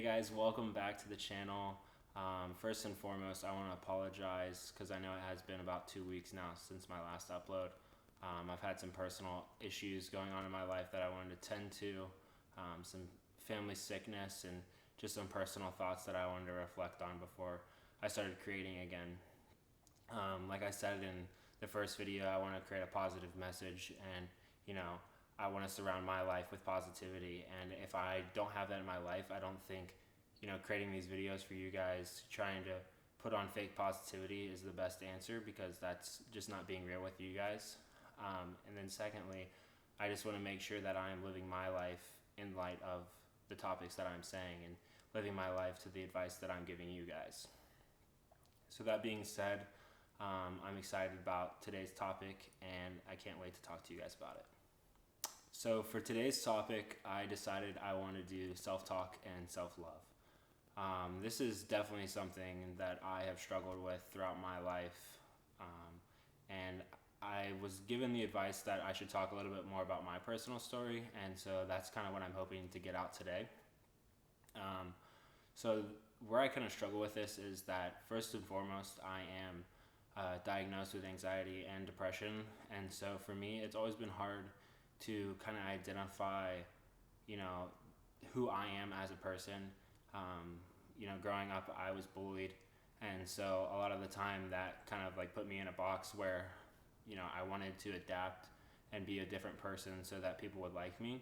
guys, welcome back to the channel. First and foremost, I want to apologize because I know it has been about 2 weeks now since my last upload. I've had some personal issues going on in my life that I wanted to tend to, some family sickness, and just some personal thoughts that I wanted to reflect on before I started creating again. Like I said in the first video, I want to create a positive message, and I want to surround my life with positivity. And if I don't have that in my life, I don't think creating these videos for you guys, trying to put on fake positivity, is the best answer, because that's just not being real with you guys. And then secondly, I just want to make sure that I am living my life in light of the topics that I'm saying, and living my life to the advice that I'm giving you guys. So that being said, I'm excited about today's topic, and I can't wait to talk to you guys about it. So for today's topic, I decided I want to do self-talk and self-love. This is definitely something that I have struggled with throughout my life, and I was given the advice that I should talk a little bit more about my personal story, and so that's kind of what I'm hoping to get out today. So where I kind of struggle with this is that, first and foremost, I am diagnosed with anxiety and depression, and so for me, it's always been hard to kind of identify, who I am as a person. Growing up, I was bullied, and so a lot of the time that kind of like put me in a box where, I wanted to adapt and be a different person so that people would like me.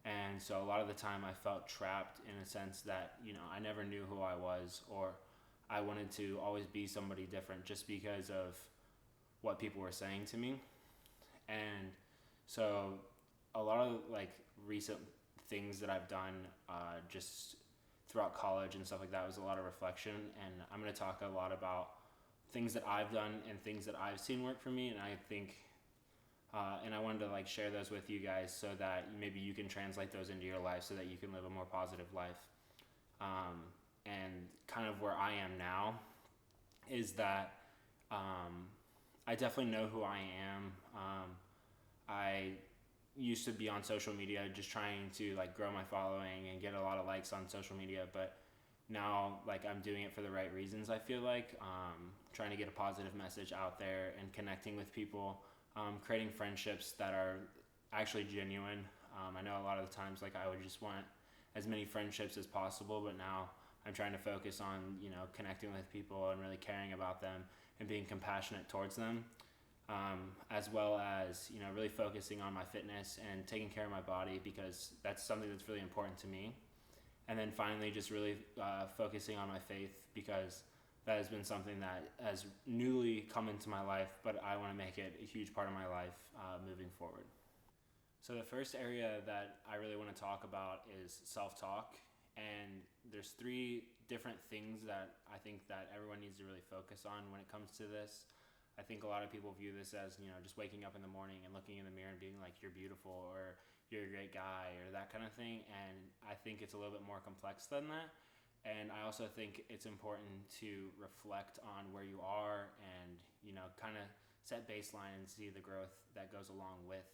And so a lot of the time I felt trapped in a sense that, I never knew who I was, or I wanted to always be somebody different just because of what people were saying to me. And so a lot of like recent things that I've done just throughout college and stuff like that was a lot of reflection, and I'm going to talk a lot about things that I've done and things that I've seen work for me, and I think and I wanted to like share those with you guys so that maybe you can translate those into your life so that you can live a more positive life. And kind of where I am now is that I definitely know who I am. I used to be on social media just trying to like grow my following and get a lot of likes on social media, but now like I'm doing it for the right reasons. I feel like trying to get a positive message out there and connecting with people, creating friendships that are actually genuine. I know a lot of the times like I would just want as many friendships as possible, but now I'm trying to focus on connecting with people and really caring about them and being compassionate towards them. As well as really focusing on my fitness and taking care of my body, because that's something that's really important to me. And then finally, just really focusing on my faith, because that has been something that has newly come into my life, but I want to make it a huge part of my life moving forward. So the first area that I really want to talk about is self-talk, and there's 3 different things that I think that everyone needs to really focus on when it comes to this. I think a lot of people view this as, just waking up in the morning and looking in the mirror and being like, you're beautiful, or you're a great guy, or that kind of thing. And I think it's a little bit more complex than that. And I also think it's important to reflect on where you are and, kind of set baseline and see the growth that goes along with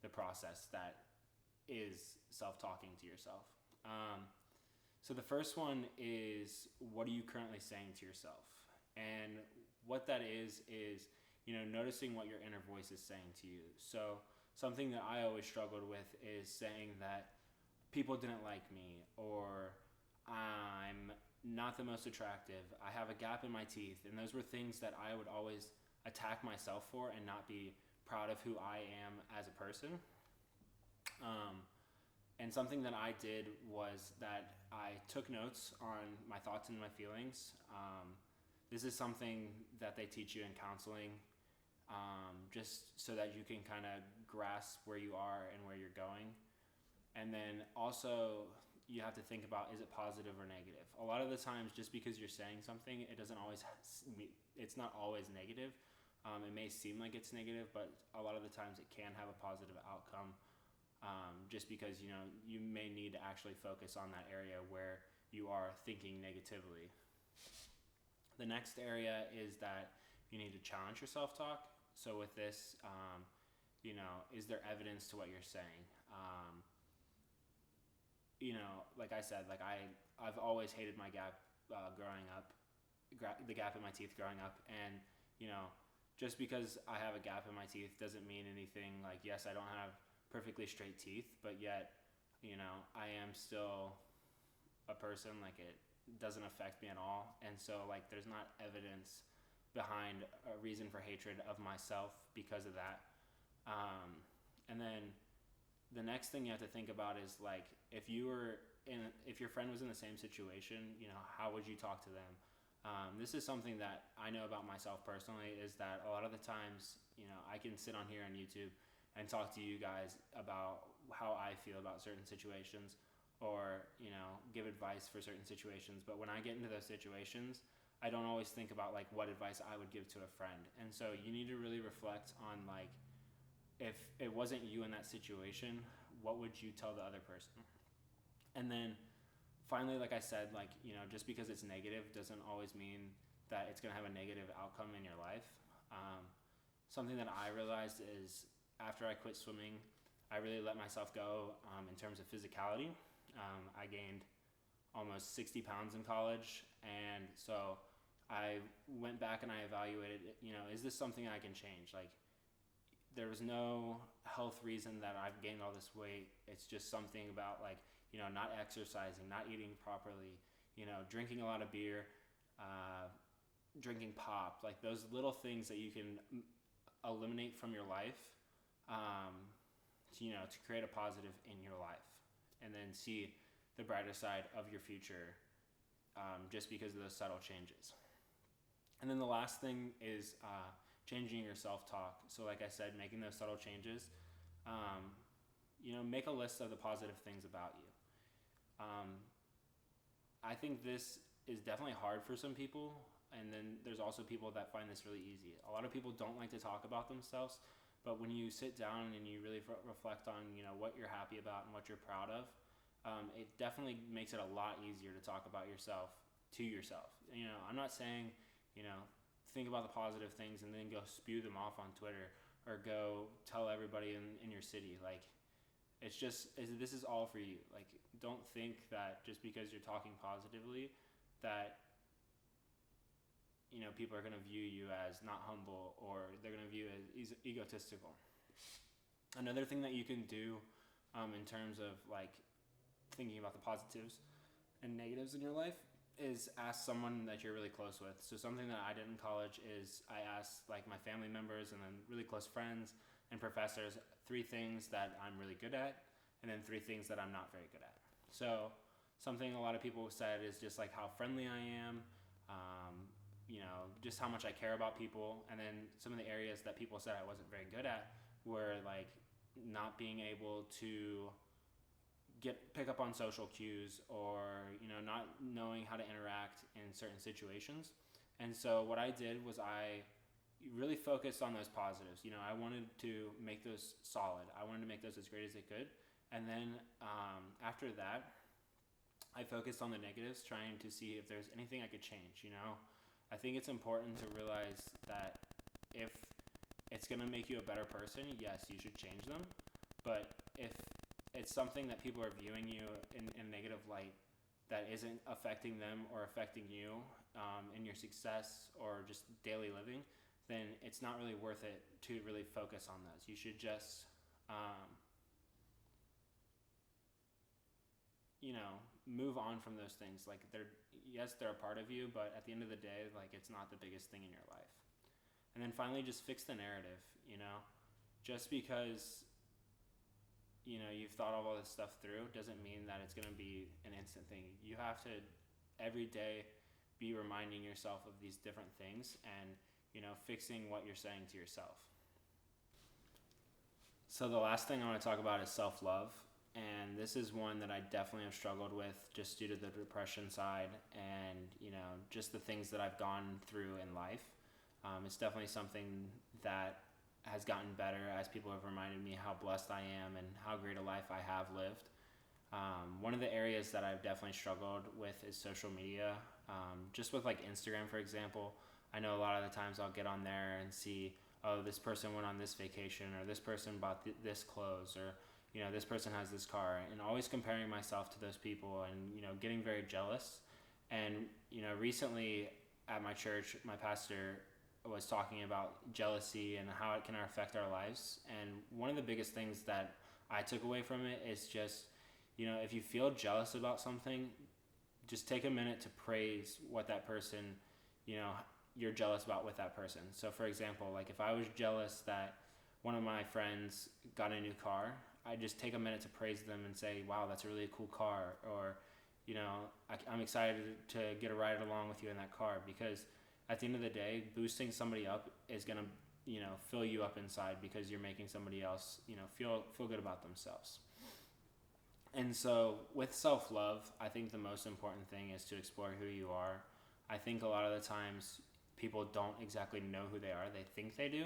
the process that is self-talking to yourself. So the first one is, what are you currently saying to yourself? And what that is noticing what your inner voice is saying to you. So something that I always struggled with is saying that people didn't like me, or I'm not the most attractive, I have a gap in my teeth. And those were things that I would always attack myself for and not be proud of who I am as a person. And something that I did was that I took notes on my thoughts and my feelings. This is something that they teach you in counseling, just so that you can kind of grasp where you are and where you're going. And then also you have to think about, is it positive or negative? A lot of the times, just because you're saying something, it's not always negative. It may seem like it's negative, but a lot of the times it can have a positive outcome, just because you may need to actually focus on that area where you are thinking negatively. The next area is that you need to challenge your self-talk. So with this, is there evidence to what you're saying? like I said, like I've always hated my gap growing up, the gap in my teeth growing up, and you know, just because I have a gap in my teeth doesn't mean anything. Like, yes, I don't have perfectly straight teeth, but yet, I am still a person. Like, it doesn't affect me at all, and so like there's not evidence behind a reason for hatred of myself because of that. And then the next thing you have to think about is like if your friend was in the same situation, how would you talk to them? This is something that I know about myself personally, is that a lot of the times, I can sit on here on YouTube and talk to you guys about how I feel about certain situations, or, give advice for certain situations. But when I get into those situations, I don't always think about like what advice I would give to a friend. And so you need to really reflect on like, if it wasn't you in that situation, what would you tell the other person? And then finally, like I said, like, just because it's negative doesn't always mean that it's going to have a negative outcome in your life. Something that I realized is after I quit swimming, I really let myself go in terms of physicality. I gained almost 60 pounds in college, and so I went back and I evaluated, is this something I can change? Like, there was no health reason that I've gained all this weight. It's just something about like, not exercising, not eating properly, drinking a lot of beer, drinking pop, like those little things that you can eliminate from your life, to create a positive in your life, and then see the brighter side of your future, just because of those subtle changes. And then the last thing is changing your self-talk. So like I said, making those subtle changes. Make a list of the positive things about you. I think this is definitely hard for some people, and then there's also people that find this really easy. A lot of people don't like to talk about themselves, but when you sit down and you really reflect on what you're happy about and what you're proud of, it definitely makes it a lot easier to talk about yourself to yourself. I'm not saying think about the positive things and then go spew them off on Twitter or go tell everybody in your city. Like, this is all for you. Like, don't think that just because you're talking positively that people are going to view you as not humble, or they're going to view you as egotistical. Another thing that you can do in terms of like thinking about the positives and negatives in your life is ask someone that you're really close with. So something that I did in college is I asked like my family members and then really close friends and professors 3 things that I'm really good at, and then 3 things that I'm not very good at. So something a lot of people said is just like how friendly I am, just how much I care about people. And then some of the areas that people said I wasn't very good at were like not being able to pick up on social cues, or not knowing how to interact in certain situations. And so what I did was I really focused on those positives. I wanted to make those solid. I wanted to make those as great as they could. And then after that, I focused on the negatives, trying to see if there's anything I could change. I think it's important to realize that if it's going to make you a better person, yes, you should change them. But if it's something that people are viewing you in a negative light that isn't affecting them or affecting you in your success or just daily living, then it's not really worth it to really focus on those. You should just, move on from those things. Like, they're a part of you, but at the end of the day, like, it's not the biggest thing in your life. And then finally, just fix the narrative. Just because you've thought all this stuff through doesn't mean that it's going to be an instant thing. You have to every day be reminding yourself of these different things and fixing what you're saying to yourself. So the last thing I want to talk about is self-love, and this is one that I definitely have struggled with just due to the depression side and just the things that I've gone through in life. It's definitely something that has gotten better as people have reminded me how blessed I am and how great a life I have lived. One of the areas that I've definitely struggled with is social media. Just with like Instagram, for example, I know a lot of the times I'll get on there and see, oh, this person went on this vacation, or this person bought this clothes, or this person has this car, and always comparing myself to those people, and getting very jealous. And recently at my church, my pastor was talking about jealousy and how it can affect our lives. And one of the biggest things that I took away from it is just, if you feel jealous about something, just take a minute to praise what that person, you're jealous about with that person. So for example, like if I was jealous that one of my friends got a new car, I just take a minute to praise them and say, wow, that's a really cool car. Or, I'm excited to get a ride along with you in that car, because at the end of the day, boosting somebody up is going to, fill you up inside, because you're making somebody else, feel good about themselves. And so with self-love, I think the most important thing is to explore who you are. I think a lot of the times people don't exactly know who they are. They think they do.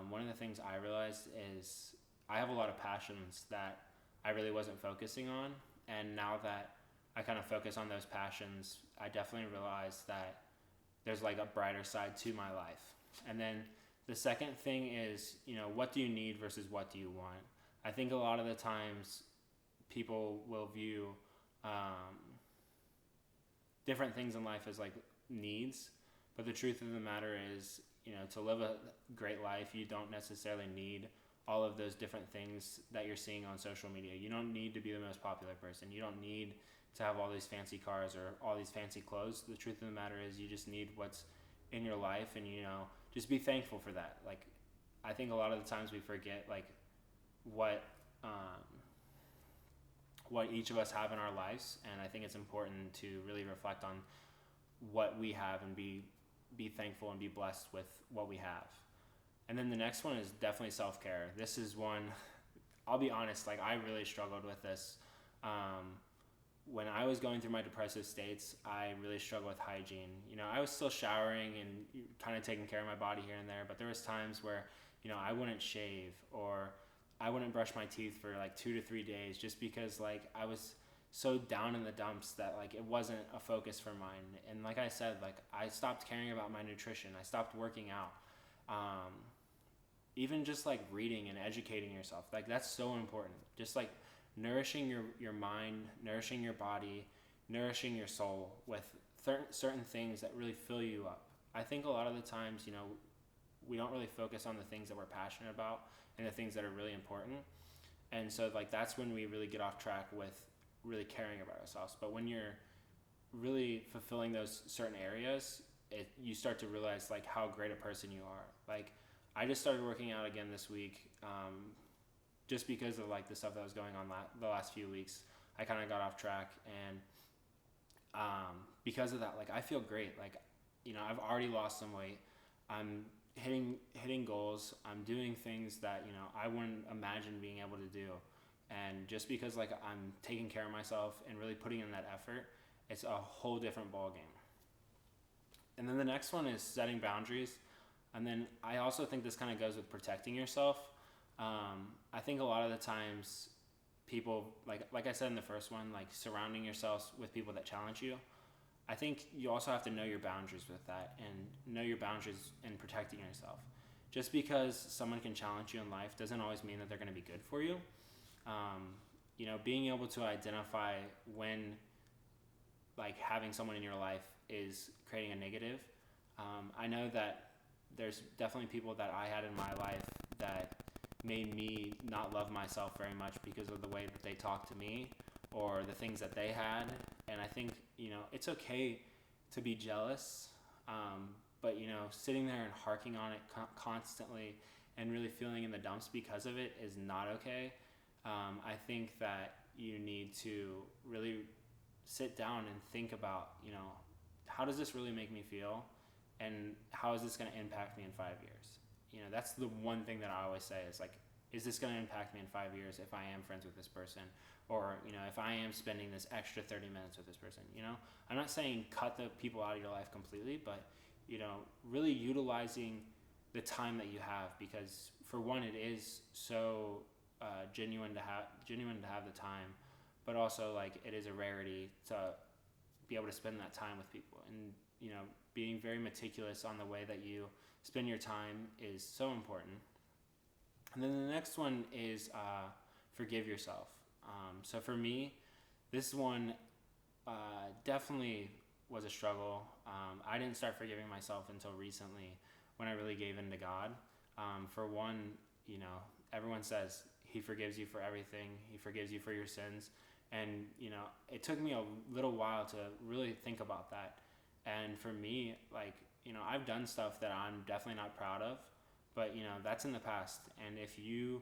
One of the things I realized is I have a lot of passions that I really wasn't focusing on. And now that I kind of focus on those passions, I definitely realize that there's like a brighter side to my life. And then the second thing is, what do you need versus what do you want? I think a lot of the times people will view different things in life as like needs, but the truth of the matter is, to live a great life, you don't necessarily need all of those different things that you're seeing on social media. You don't need to be the most popular person. You don't need to have all these fancy cars or all these fancy clothes. The truth of the matter is you just need what's in your life, and just be thankful for that. Like, I think a lot of the times we forget like what each of us have in our lives, and I think it's important to really reflect on what we have and be thankful and be blessed with what we have. And then the next one is definitely self-care. This is one, I'll be honest, like I really struggled with this. When I was going through my depressive states, I really struggled with hygiene. I was still showering and kind of taking care of my body here and there, but there was times where, I wouldn't shave, or I wouldn't brush my teeth for like 2 to 3 days, just because like I was so down in the dumps that like it wasn't a focus for mine. And like I said, like I stopped caring about my nutrition. I stopped working out. Even just like reading and educating yourself, like that's so important. Just like nourishing your mind, nourishing your body, nourishing your soul with certain things that really fill you up. I think a lot of the times, we don't really focus on the things that we're passionate about and the things that are really important. And so like that's when we really get off track with really caring about ourselves. But when you're really fulfilling those certain areas, you start to realize like how great a person you are. Like I just started working out again this week, just because of like the stuff that was going on the last few weeks. I kind of got off track, and because of that, like I feel great. Like I've already lost some weight. I'm hitting goals. I'm doing things that I wouldn't imagine being able to do. And just because like I'm taking care of myself and really putting in that effort, it's a whole different ball game. And then the next one is setting boundaries. And then I also think this kind of goes with protecting yourself. I think a lot of the times people, like I said in the first one, like surrounding yourself with people that challenge you. I think you also have to know your boundaries with that, and know your boundaries in protecting yourself. Just because someone can challenge you in life doesn't always mean that they're going to be good for you. Being able to identify when like having someone in your life is creating a negative. I know that there's definitely people that I had in my life that made me not love myself very much because of the way that they talked to me or the things that they had. And I think, it's okay to be jealous, but, sitting there and harking on it constantly and really feeling in the dumps because of it is not okay. I think that you need to really sit down and think about, how does this really make me feel? And how is this going to impact me in 5 years? That's the one thing that I always say is like, is this going to impact me in 5 years if I am friends with this person? Or, if I am spending this extra 30 minutes with this person, I'm not saying cut the people out of your life completely, but, really utilizing the time that you have, because for one, it is so genuine to have the time, but also like it is a rarity to be able to spend that time with people. And, being very meticulous on the way that you spend your time is so important. And then the next one is forgive yourself. So for me, this one definitely was a struggle. I didn't start forgiving myself until recently when I really gave in to God. For one, everyone says he forgives you for everything. He forgives you for your sins. And, it took me a little while to really think about that. And for me, I've done stuff that I'm definitely not proud of, but, that's in the past. And if you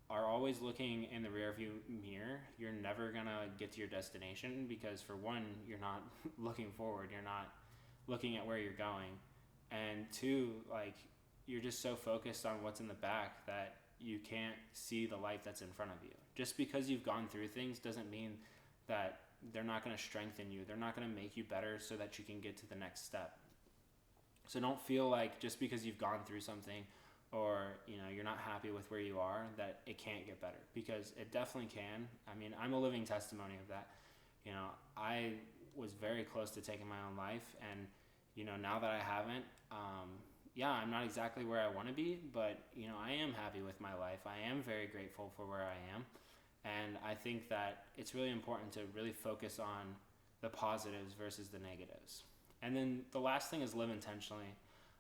are always looking in the rearview mirror, you're never going to get to your destination because, for one, you're not looking forward. You're not looking at where you're going. And two, you're just so focused on what's in the back that you can't see the life that's in front of you. Just because you've gone through things doesn't mean that they're not going to strengthen you. They're not going to make you better so that you can get to the next step. So don't feel like just because you've gone through something or you're not happy with where you are that it can't get better, because it definitely can. I mean, I'm a living testimony of that. I was very close to taking my own life, and now that I haven't, I'm not exactly where I want to be, but I am happy with my life. I am very grateful for where I am, and I think that it's really important to really focus on the positives versus the negatives. And then the last thing is live intentionally.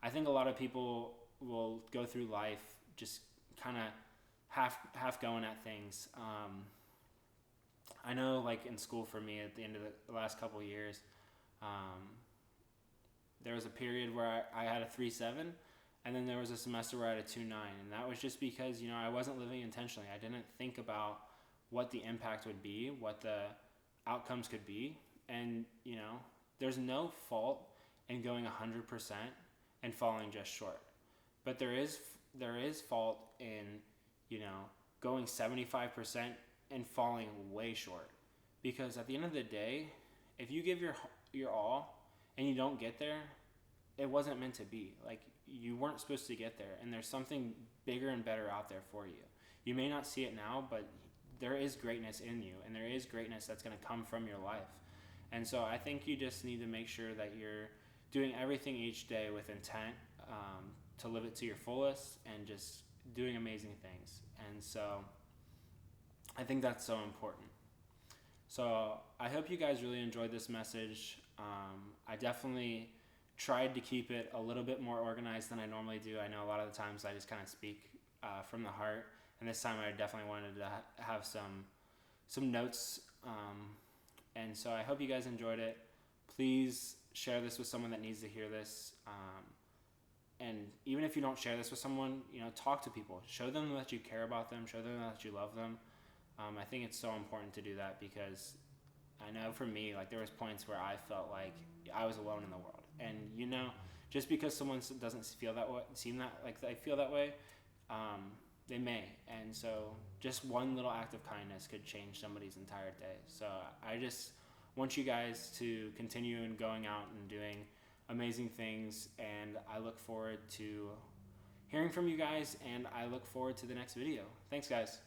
I think a lot of people will go through life just kind of half going at things. I know, in school for me, at the end of the last couple of years, there was a period where I had a 3.7, and then there was a semester where I had a 2.9, and that was just because I wasn't living intentionally. I didn't think about what the impact would be, what the outcomes could be, and there's no fault in going 100% and falling just short. But there is fault in, going 75% and falling way short. Because at the end of the day, if you give your all and you don't get there, it wasn't meant to be. You weren't supposed to get there, and there's something bigger and better out there for you. You may not see it now, but there is greatness in you, and there is greatness that's going to come from your life. And so I think you just need to make sure that you're doing everything each day with intent, to live it to your fullest and just doing amazing things. And so I think that's so important. So I hope you guys really enjoyed this message. I definitely tried to keep it a little bit more organized than I normally do. I know a lot of the times I just kind of speak from the heart, and this time I definitely wanted to have some notes. And so I hope you guys enjoyed it. Please share this with someone that needs to hear this. And even if you don't share this with someone, talk to people. Show them that you care about them. Show them that you love them. I think it's so important to do that, because I know for me, there was points where I felt like I was alone in the world. And, just because someone doesn't feel that way, they feel that way, they may. And so just one little act of kindness could change somebody's entire day. So I just want you guys to continue and going out and doing amazing things, and I look forward to hearing from you guys, and I look forward to the next video. Thanks, guys.